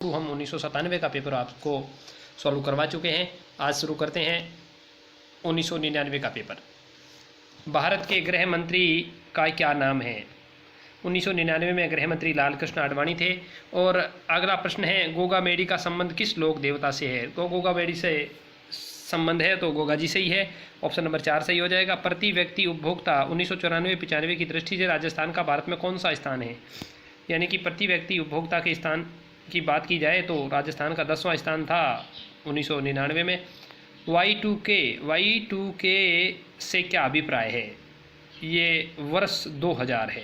हम 1997 का पेपर आपको सॉल्व करवा चुके हैं। आज शुरू करते हैं 1999 का पेपर। भारत के गृह मंत्री का क्या नाम है? 1999 में गृह मंत्री लालकृष्ण आडवाणी थे। और अगला प्रश्न है, गोगा मेडी का संबंध किस लोक देवता से है? तो गोगा मेडी से संबंध है तो गोगा जी से ही है। ऑप्शन नंबर 4 सही हो जाएगा। प्रति व्यक्ति उपभोक्ता 1994-95 की दृष्टि से राजस्थान का भारत में कौन सा स्थान है? यानी कि प्रति व्यक्ति उपभोक्ता के स्थान की बात की जाए तो राजस्थान का 10वां स्थान था 1999 में। Y2K से क्या अभिप्राय है? ये वर्ष 2000 है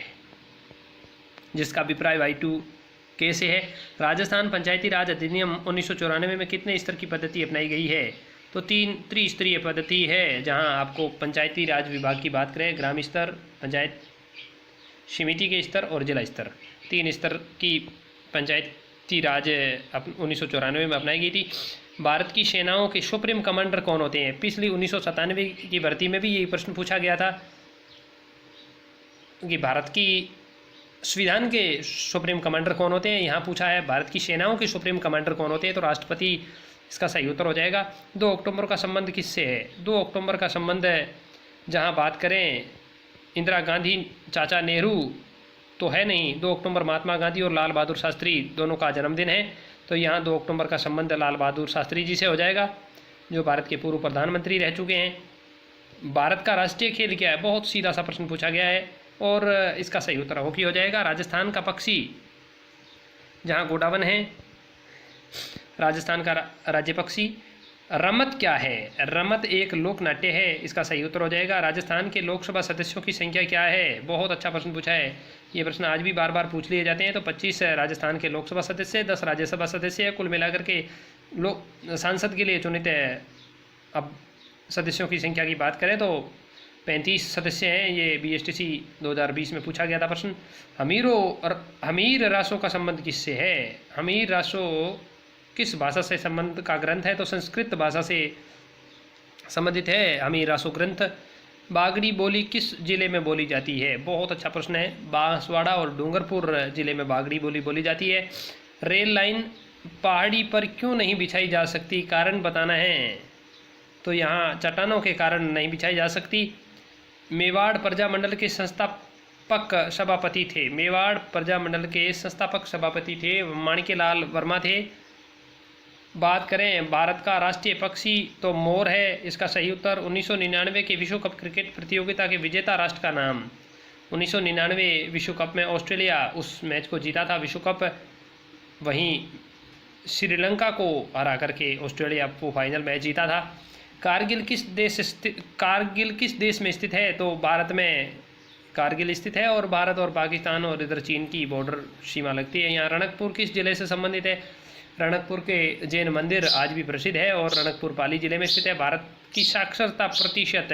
जिसका अभिप्राय Y2K से है। राजस्थान पंचायती राज अधिनियम 1994 में कितने स्तर की पद्धति अपनाई गई है? तो 3 त्रिस्तरीय पद्धति है, जहां आपको पंचायती राज विभाग की बात करें, ग्राम स्तर, पंचायत समिति के स्तर और जिला स्तर, 3 स्तर की पंचायती राज 1994 में अपनाई गई थी। भारत की सेनाओं के सुप्रीम कमांडर कौन होते हैं? पिछली 1997 की भर्ती में भी यही प्रश्न पूछा गया था कि भारत की संविधान के सुप्रीम कमांडर कौन होते हैं। यहाँ पूछा है भारत की सेनाओं के सुप्रीम कमांडर कौन होते हैं, तो राष्ट्रपति इसका सही उत्तर हो जाएगा। 2 अक्टूबर का संबंध किससे है? 2 अक्टूबर का संबंध जहाँ बात करें इंदिरा गांधी चाचा नेहरू तो है नहीं। 2 अक्टूबर महात्मा गांधी और लाल बहादुर शास्त्री दोनों का जन्मदिन है, तो यहाँ 2 अक्टूबर का संबंध लाल बहादुर शास्त्री जी से हो जाएगा, जो भारत के पूर्व प्रधानमंत्री रह चुके हैं। भारत का राष्ट्रीय खेल क्या है? बहुत सीधा सा प्रश्न पूछा गया है और इसका सही उत्तर हॉकी हो जाएगा। राजस्थान का पक्षी जहाँ गोडावन है, राजस्थान का राज्य पक्षी। रमत क्या है? रमत एक लोक नाट्य है, इसका सही उत्तर हो जाएगा। राजस्थान के लोकसभा सदस्यों की संख्या क्या है? बहुत अच्छा प्रश्न पूछा है। ये प्रश्न आज भी बार बार पूछ लिए जाते हैं। तो 25 राजस्थान के लोकसभा सदस्य, 10 राज्यसभा सदस्य है। कुल मिलाकर के सांसद के लिए चुनित अब सदस्यों की संख्या की बात करें तो 35 सदस्य हैं। ये BSTC 2020 में पूछा गया था प्रश्न। हमीर रासो का संबंध किससे है? हमीर रासो किस भाषा से संबंध का ग्रंथ है? तो संस्कृत भाषा से संबंधित है हमीर रासो ग्रंथ। बागड़ी बोली किस जिले में बोली जाती है? बहुत अच्छा प्रश्न है। बांसवाड़ा और डूंगरपुर जिले में बागड़ी बोली बोली जाती है। रेल लाइन पहाड़ी पर क्यों नहीं बिछाई जा सकती? कारण बताना है। तो यहाँ चट्टानों के कारण नहीं बिछाई जा सकती। मेवाड़ प्रजामंडल के संस्थापक सभापति थे। मेवाड़ प्रजामंडल के संस्थापक सभापति थे माणिक्यलाल वर्मा थे। बात करें भारत का राष्ट्रीय पक्षी तो मोर है, इसका सही उत्तर। 1999 के विश्व कप क्रिकेट प्रतियोगिता के विजेता राष्ट्र का नाम? 1999 विश्व कप में ऑस्ट्रेलिया उस मैच को जीता था विश्व कप। वहीं श्रीलंका को हरा करके ऑस्ट्रेलिया को फाइनल मैच जीता था। कारगिल किस देश में स्थित है? तो भारत में कारगिल स्थित है और भारत और पाकिस्तान और इधर चीन की बॉर्डर सीमा लगती है। यहाँ रणकपुर किस जिले से संबंधित है? रणकपुर के जैन मंदिर आज भी प्रसिद्ध है और रणकपुर पाली जिले में स्थित है। भारत की साक्षरता प्रतिशत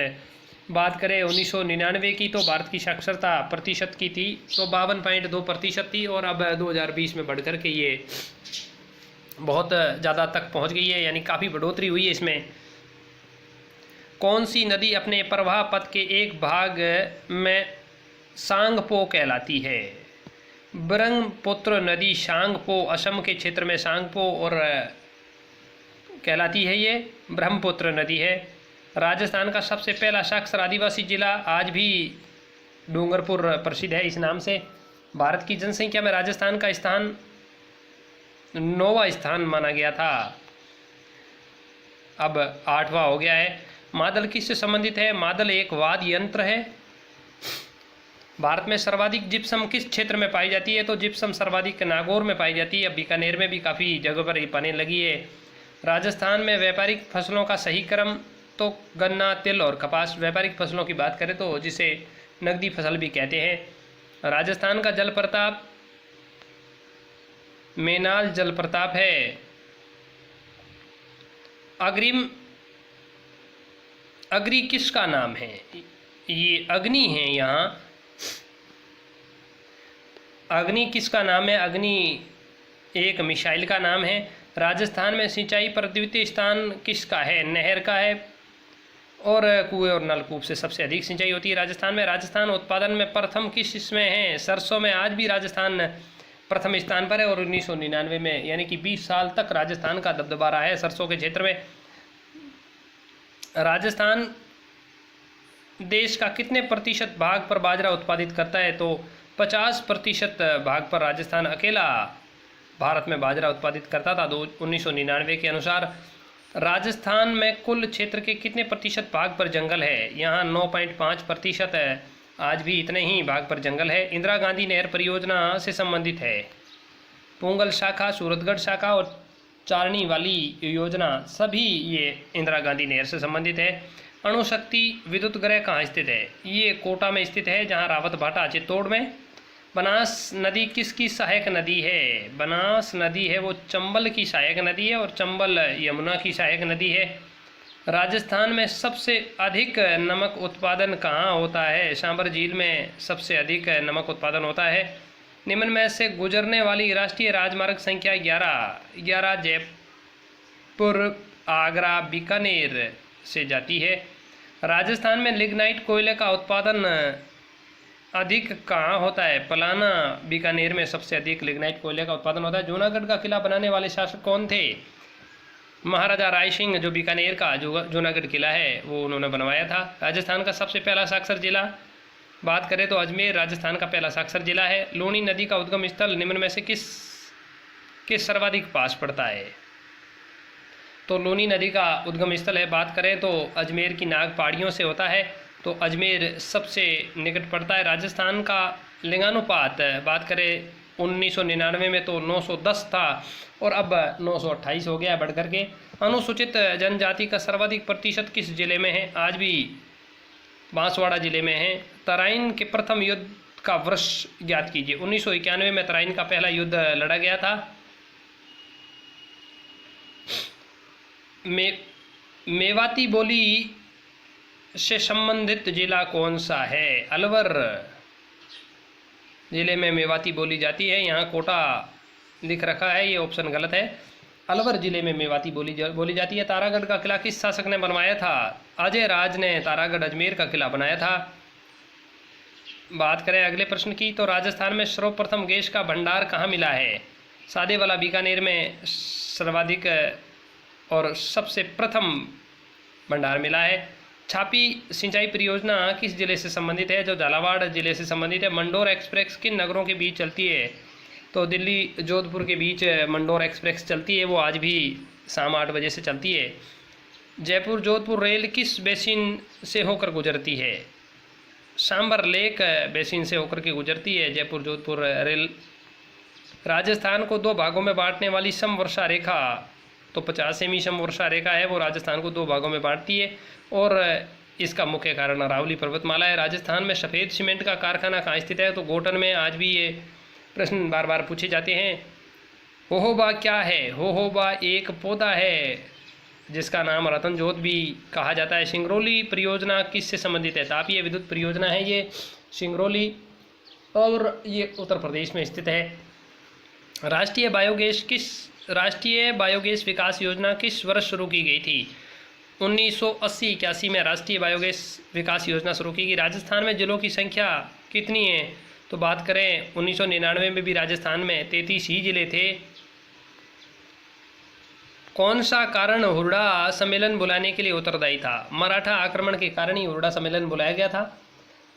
बात करें 1999 की, तो भारत की साक्षरता प्रतिशत की थी तो 52.2% थी और अब 2020 में बढ़कर के ये बहुत ज़्यादा तक पहुंच गई है, यानी काफ़ी बढ़ोतरी हुई है इसमें। कौन सी नदी अपने प्रवाह पथ के एक भाग में सांगपो कहलाती है? ब्रह्मपुत्र नदी सांगपो, असम के क्षेत्र में सांगपो और कहलाती है, ये ब्रह्मपुत्र नदी है। राजस्थान का सबसे पहला साक्षर आदिवासी जिला आज भी डूंगरपुर प्रसिद्ध है इस नाम से। भारत की जनसंख्या में राजस्थान का स्थान 9वां स्थान माना गया था, अब 8वां हो गया है। मादल किससे संबंधित है? मादल एक वाद्य यंत्र है। भारत में सर्वाधिक जिप्सम किस क्षेत्र में पाई जाती है? तो जिप्सम सर्वाधिक नागौर में पाई जाती है। अब बीकानेर में भी काफ़ी जगह पर पाने लगी है। राजस्थान में व्यापारिक फसलों का सही क्रम तो गन्ना, तिल और कपास। व्यापारिक फसलों की बात करें तो जिसे नकदी फसल भी कहते हैं। राजस्थान का जल प्रताप मेनाल जल प्रताप है। अग्नि किसका नाम है? ये अग्नि है। यहाँ अग्नि किसका नाम है? अग्नि एक मिसाइल का नाम है। राजस्थान में सिंचाई पर द्वितीय स्थान किसका है? नहर का है और कुएं और नलकूप से सबसे अधिक सिंचाई होती है राजस्थान में। राजस्थान उत्पादन में प्रथम किस इसमें है? सरसों में आज भी राजस्थान प्रथम स्थान पर है और 1999 में यानी कि 20 साल तक राजस्थान का दबदबा रहा है सरसों के क्षेत्र में। राजस्थान देश का कितने प्रतिशत भाग पर बाजरा उत्पादित करता है? तो 50% भाग पर राजस्थान अकेला भारत में बाजरा उत्पादित करता था 1999 के अनुसार। राजस्थान में कुल क्षेत्र के कितने प्रतिशत भाग पर जंगल है? यहाँ 9.5% है, आज भी इतने ही भाग पर जंगल है। इंदिरा गांधी नहर परियोजना से संबंधित है पुंगल शाखा, सूरतगढ़ शाखा और चारणी वाली योजना, सभी ये इंदिरा गांधी नहर से संबंधित है। अणुशक्ति विद्युत गृह कहाँ स्थित है? ये कोटा में स्थित है, जहाँ रावत भाटा चित्तौड़ में। बनास नदी किसकी सहायक नदी है? बनास नदी है वो चंबल की सहायक नदी है और चंबल यमुना की सहायक नदी है। राजस्थान में सबसे अधिक नमक उत्पादन कहाँ होता है? सांभर झील में सबसे अधिक नमक उत्पादन होता है। निम्न में से गुजरने वाली राष्ट्रीय राजमार्ग संख्या 11 जयपुर आगरा बीकानेर से जाती है। राजस्थान में लिग्नाइट कोयले का उत्पादन अधिक कहाँ होता है? पलाना बीकानेर में सबसे अधिक लिग्नाइट कोयले का उत्पादन होता है। जूनागढ़ का किला बनाने वाले शासक कौन थे? महाराजा राय सिंह, जो बीकानेर का जो जूनागढ़ किला है वो उन्होंने बनवाया था। राजस्थान का सबसे पहला साक्षर जिला बात करें तो अजमेर राजस्थान का पहला साक्षर जिला है। लूनी नदी का उद्गम स्थल निम्न में से किस सर्वाधिक पास पड़ता है? तो लूनी नदी का उद्गम स्थल है बात करें तो अजमेर की नाग पहाड़ियों से होता है, तो अजमेर सबसे निकट पड़ता है। राजस्थान का लिंगानुपात बात करें 1999 में तो 910 था और अब 928 हो गया बढ़ करके। अनुसूचित जनजाति का सर्वाधिक प्रतिशत किस जिले में है? आज भी बांसवाड़ा जिले में है। तराइन के प्रथम युद्ध का वर्ष ज्ञात कीजिए। 1991 में तराइन का पहला युद्ध लड़ा गया था। मेवाती बोली से संबंधित जिला कौन सा है? अलवर जिले में मेवाती बोली जाती है। यहाँ कोटा लिख रखा है, ये ऑप्शन गलत है। अलवर जिले में मेवाती बोली जाती है। तारागढ़ का किला किस शासक ने बनवाया था? अजय राज ने तारागढ़ अजमेर का किला बनाया था। बात करें अगले प्रश्न की तो राजस्थान में सर्वप्रथम गैस का भंडार कहाँ मिला है? सादे वाला बीकानेर में सर्वाधिक और सबसे प्रथम भंडार मिला है। छापी सिंचाई परियोजना किस जिले से संबंधित है? जो झालावाड़ जिले से संबंधित है। मंडोर एक्सप्रेस किन नगरों के बीच चलती है? तो दिल्ली जोधपुर के बीच मंडोर एक्सप्रेस चलती है, वो आज भी शाम 8 बजे से चलती है। जयपुर जोधपुर रेल किस बेसिन से होकर गुजरती है? सांबर लेक बेसिन से होकर के गुजरती है जयपुर जोधपुर रेल। राजस्थान को 2 भागों में बांटने वाली समवर्षा रेखा, तो 50 सेमी समवर्षा रेखा है, वो राजस्थान को 2 भागों में बांटती है और इसका मुख्य कारण अरावली पर्वतमाला है। राजस्थान में सफ़ेद सीमेंट का कारखाना कहाँ स्थित है? तो गोटन में। आज भी ये प्रश्न बार बार पूछे जाते हैं। होहोबा क्या है? होहोबा एक पौधा है जिसका नाम रतन जोत भी कहा जाता है। सिंगरौली परियोजना किससे संबंधित है? तापीय विद्युत परियोजना है ये सिंगरौली और ये उत्तर प्रदेश में स्थित है। राष्ट्रीय बायोगैस विकास योजना किस वर्ष शुरू की गई थी? 1980-81 में राष्ट्रीय बायोगैस विकास योजना शुरू की गई। राजस्थान में जिलों की संख्या कितनी है? तो बात करें 1999 में भी राजस्थान में 33 ही जिले थे। कौन सा कारण हुरडा सम्मेलन बुलाने के लिए उत्तरदायी था? मराठा आक्रमण के कारण ही हुरडा सम्मेलन बुलाया गया था।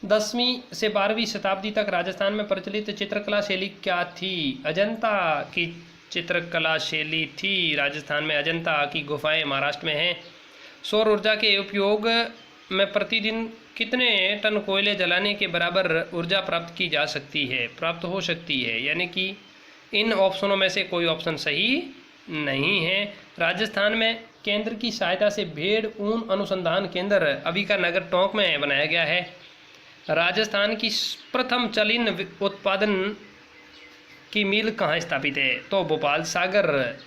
10वीं से 12वीं शताब्दी तक राजस्थान में प्रचलित चित्रकला शैली क्या थी? अजंता की चित्रकला शैली थी। राजस्थान में अजंता की गुफाएं महाराष्ट्र में हैं। सौर ऊर्जा के उपयोग में प्रतिदिन कितने टन कोयले जलाने के बराबर ऊर्जा प्राप्त की जा सकती है? प्राप्त हो सकती है, यानी कि इन ऑप्शनों में से कोई ऑप्शन सही नहीं है। राजस्थान में केंद्र की सहायता से भेड़ ऊन अनुसंधान केंद्र अबिका नगर टोंक में बनाया गया है। राजस्थान की प्रथम चलिन उत्पादन की मिल कहाँ स्थापित है? तो भोपाल सागर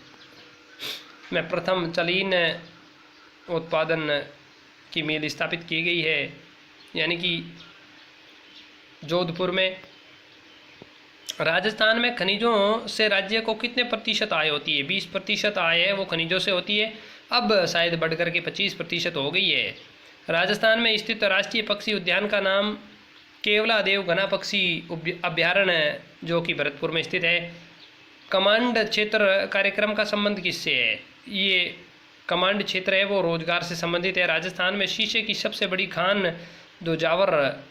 में प्रथम चलिन उत्पादन की मिल स्थापित की गई है, यानी कि जोधपुर में। राजस्थान में खनिजों से राज्य को कितने प्रतिशत आय होती है? 20% आय है वो खनिजों से होती है, अब शायद बढ़कर के 25% हो गई है। राजस्थान में स्थित राष्ट्रीय पक्षी उद्यान का नाम केवलादेव घना पक्षी अभ्यारण्य जो कि भरतपुर में स्थित है। कमांड क्षेत्र कार्यक्रम का संबंध किससे है? ये कमांड क्षेत्र है वो रोजगार से संबंधित है। राजस्थान में शीशे की सबसे बड़ी खान जो जावर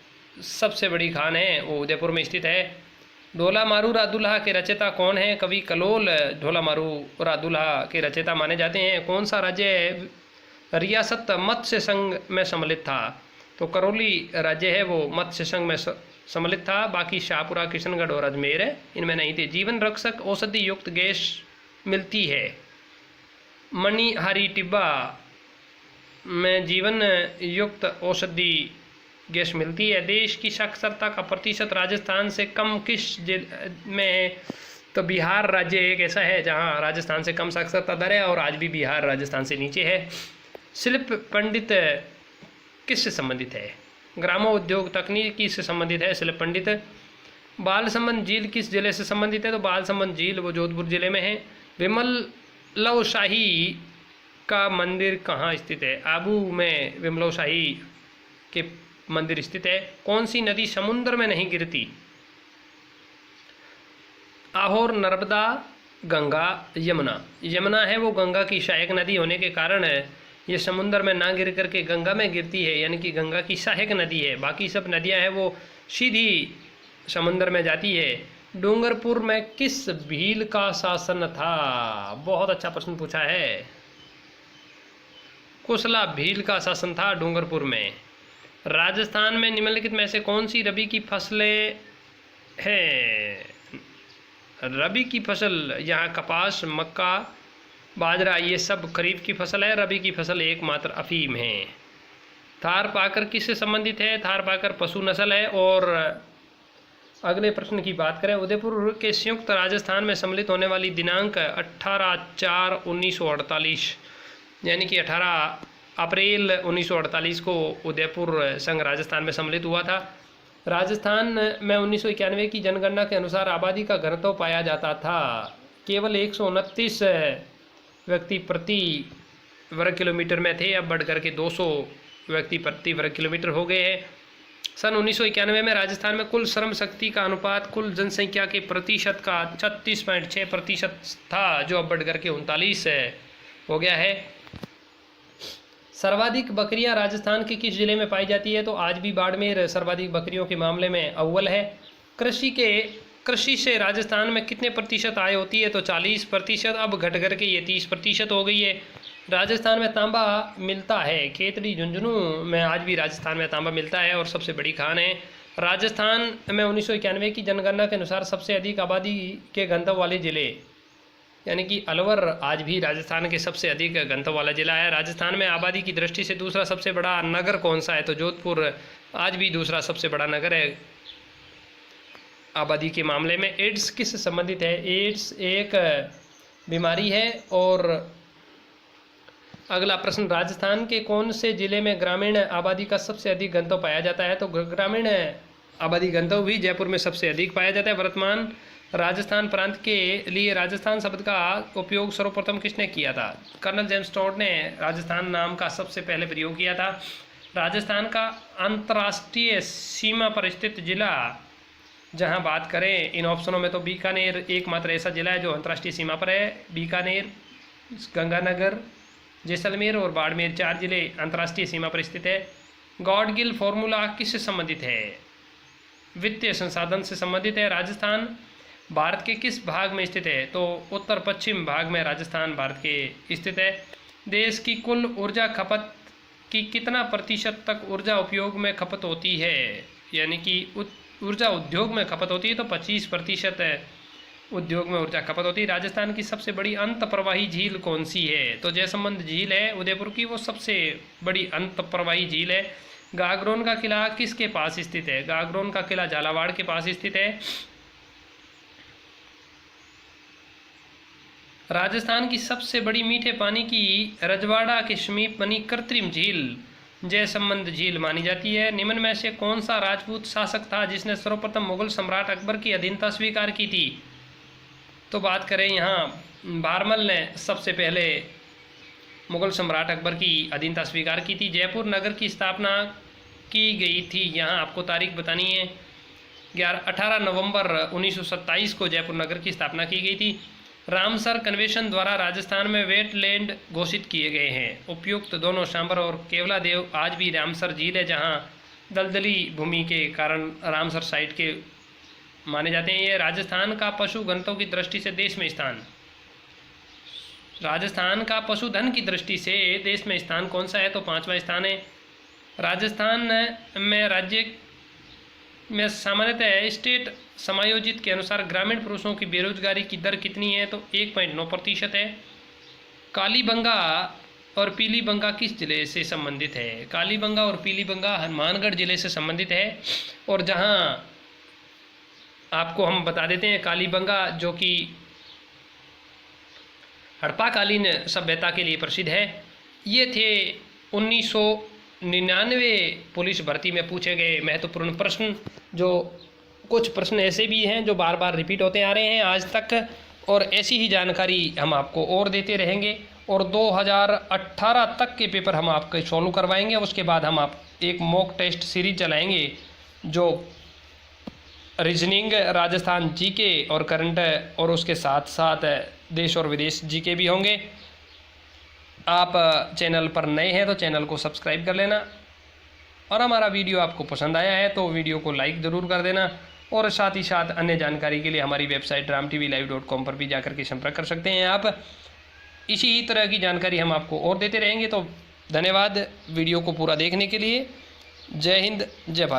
सबसे बड़ी खान है वो उदयपुर में स्थित है। ढोला मारू रादुल्हा के रचयिता कौन है? कवि कलोल ढोला मारू रादुल्हा के रचयिता माने जाते हैं। कौन सा राज्य रियासत मत्स्य संघ में सम्मिलित था? तो करौली राज्य है वो मत्स्य संघ में सम्मिलित था। बाकी शाहपुरा, किशनगढ़ और अजमेर इनमें नहीं थे। जीवन रक्षक औषधि युक्त गैस मिलती है। मणिहारी टिब्बा में जीवन युक्त औषधि गैस मिलती है। देश की साक्षरता का प्रतिशत राजस्थान से कम किस जिले में है? तो बिहार राज्य एक ऐसा है जहां राजस्थान से कम साक्षरता दर है और आज भी बिहार राजस्थान से नीचे है। शिल्प पंडित किससे संबंधित है? ग्रामोद्योग तकनीकी से संबंधित है शिल्प पंडित। बाल संबंध झील किस जिले से संबंधित है? तो बाल संबंध झील वो जोधपुर जिले में है। विमलव शाही का मंदिर कहाँ स्थित है? आबू में विमलव शाही के मंदिर स्थित है। कौन सी नदी समुद्र में नहीं गिरती? आहोर, नर्मदा, गंगा, यमुना। यमुना है वो गंगा की सहायक नदी होने के कारण ये समुद्र में ना गिर करके गंगा में गिरती है, यानी कि गंगा की सहायक नदी है। बाकी सब नदियां हैं वो सीधी समुद्र में जाती है। डूंगरपुर में किस भील का शासन था? बहुत अच्छा प्रश्न पूछा है। कुशला भील का शासन था डूंगरपुर में। राजस्थान में निम्नलिखित में से कौन सी रबी की फसलें हैं? रबी की फसल यहाँ कपास, मक्का, बाजरा ये सब खरीफ की फसल है। रबी की फसल एकमात्र अफीम है। थार पाकर किससे संबंधित है? थार पाकर पशु नस्ल है। और अगले प्रश्न की बात करें, उदयपुर के संयुक्त राजस्थान में सम्मिलित होने वाली दिनांक 18/4/1948 यानी कि 18 अप्रैल 1948 को उदयपुर संघ राजस्थान में सम्मिलित हुआ था। राजस्थान में 1991 की जनगणना के अनुसार आबादी का घनत्व पाया जाता था। केवल 129 व्यक्ति प्रति वर्ग किलोमीटर में थे, अब बढ़ करके 200 व्यक्ति प्रति वर्ग किलोमीटर हो गए हैं। सन 1991 में राजस्थान में कुल श्रम शक्ति का अनुपात कुल जनसंख्या के प्रतिशत का 36.6% था, जो अब बढ़ करके 39 हो गया है। सर्वाधिक बकरियां राजस्थान के किस जिले में पाई जाती है? तो आज भी बाड़मेर सर्वाधिक बकरियों के मामले में अव्वल है। कृषि से राजस्थान में कितने प्रतिशत आय होती है? तो 40%, अब घट करके ये 30% हो गई है। राजस्थान में तांबा मिलता है। खेतड़ी, झुंझुनू में आज भी राजस्थान में तांबा मिलता है और सबसे बड़ी खान है। राजस्थान में 1991 की जनगणना के अनुसार सबसे अधिक आबादी के घनत्व वाले जिले यानी कि अलवर आज भी राजस्थान के सबसे अधिक घनत्व वाला जिला है। राजस्थान में आबादी की दृष्टि से दूसरा सबसे बड़ा नगर कौन सा है? तो जोधपुर आज भी दूसरा सबसे बड़ा नगर है आबादी के मामले में। एड्स किससे संबंधित है? एड्स एक बीमारी है। और अगला प्रश्न, राजस्थान के कौन से जिले में ग्रामीण आबादी का सबसे अधिक घनत्व पाया जाता है? तो ग्रामीण आबादी घनत्व भी जयपुर में सबसे अधिक पाया जाता है। वर्तमान राजस्थान प्रांत के लिए राजस्थान शब्द का उपयोग सर्वप्रथम किसने किया था? कर्नल जेम्स टोड ने राजस्थान नाम का सबसे पहले प्रयोग किया था। राजस्थान का अंतर्राष्ट्रीय सीमा पर स्थित जिला जहां बात करें इन ऑप्शनों में, तो बीकानेर एकमात्र ऐसा जिला है जो अंतर्राष्ट्रीय सीमा पर है। बीकानेर, गंगानगर, जैसलमेर और बाड़मेर 4 जिले अंतर्राष्ट्रीय सीमा पर स्थित है। गॉडगिल फॉर्मूला किससे संबंधित है? वित्तीय संसाधन से संबंधित है। राजस्थान भारत के किस भाग में स्थित है? तो उत्तर पश्चिम भाग में राजस्थान भारत के स्थित है। देश की कुल ऊर्जा खपत की कितना प्रतिशत तक ऊर्जा उपयोग में खपत होती है? यानी कि ऊर्जा उद्योग में खपत होती है, तो 25% उद्योग में ऊर्जा खपत होती है। राजस्थान की सबसे बड़ी अंत प्रवाही झील कौन सी है? तो जयसंबंध झील है उदयपुर की, वो सबसे बड़ी अंत प्रवाही झील है। गागरोन का किला किसके पास स्थित है? गागरोन का किला झालावाड़ के पास स्थित है। राजस्थान की सबसे बड़ी मीठे पानी की रजवाड़ा के समीप बनी कृत्रिम झील जयसंबंध झील मानी जाती है। निम्न में से कौन सा राजपूत शासक था जिसने सर्वप्रथम मुगल सम्राट अकबर की अधीनता स्वीकार की थी? तो बात करें यहाँ बारमल ने सबसे पहले मुगल सम्राट अकबर की अधीनता स्वीकार की थी। जयपुर नगर की स्थापना की गई थी, यहाँ आपको तारीख बतानी है। 18 नवंबर 1927 को जयपुर नगर की स्थापना की गई थी। रामसर कन्वेंशन द्वारा राजस्थान में वेटलैंड घोषित किए गए हैं। उपयुक्त दोनों सांबर और केवलादेव आज भी रामसर झील है, जहां दलदली भूमि के कारण रामसर साइट के माने जाते हैं। ये राजस्थान का पशु घनत्व की दृष्टि से देश में स्थान, राजस्थान का पशुधन की दृष्टि से देश में स्थान कौन सा है, तो 5वां स्थान है। राजस्थान में राज्य में सामान्यतः स्टेट समायोजित के अनुसार ग्रामीण पुरुषों की बेरोजगारी की दर कितनी है, तो 1.9% है। कालीबंगा और पीलीबंगा किस जिले से संबंधित है? कालीबंगा और पीलीबंगा हनुमानगढ़ जिले से संबंधित है। और जहां आपको हम बता देते हैं, कालीबंगा जो कि हड़प्पाकालीन सभ्यता के लिए प्रसिद्ध है। ये थे 1999 पुलिस भर्ती में पूछे गए महत्वपूर्ण प्रश्न। जो कुछ प्रश्न ऐसे भी हैं जो बार बार रिपीट होते आ रहे हैं आज तक, और ऐसी ही जानकारी हम आपको और देते रहेंगे। और 2018 तक के पेपर हम आपके सॉल्व करवाएंगे। उसके बाद हम आप एक मॉक टेस्ट सीरीज चलाएंगे जो रीजनिंग, राजस्थान जीके और करंट, और उसके साथ साथ देश और विदेश जीके भी होंगे। आप चैनल पर नए हैं तो चैनल को सब्सक्राइब कर लेना, और हमारा वीडियो आपको पसंद आया है तो वीडियो को लाइक ज़रूर कर देना। और साथ ही साथ अन्य जानकारी के लिए हमारी वेबसाइट ramtvlive.com पर भी जाकर के संपर्क कर सकते हैं आप। इसी ही तरह की जानकारी हम आपको और देते रहेंगे। तो धन्यवाद वीडियो को पूरा देखने के लिए। जय हिंद, जय भारत।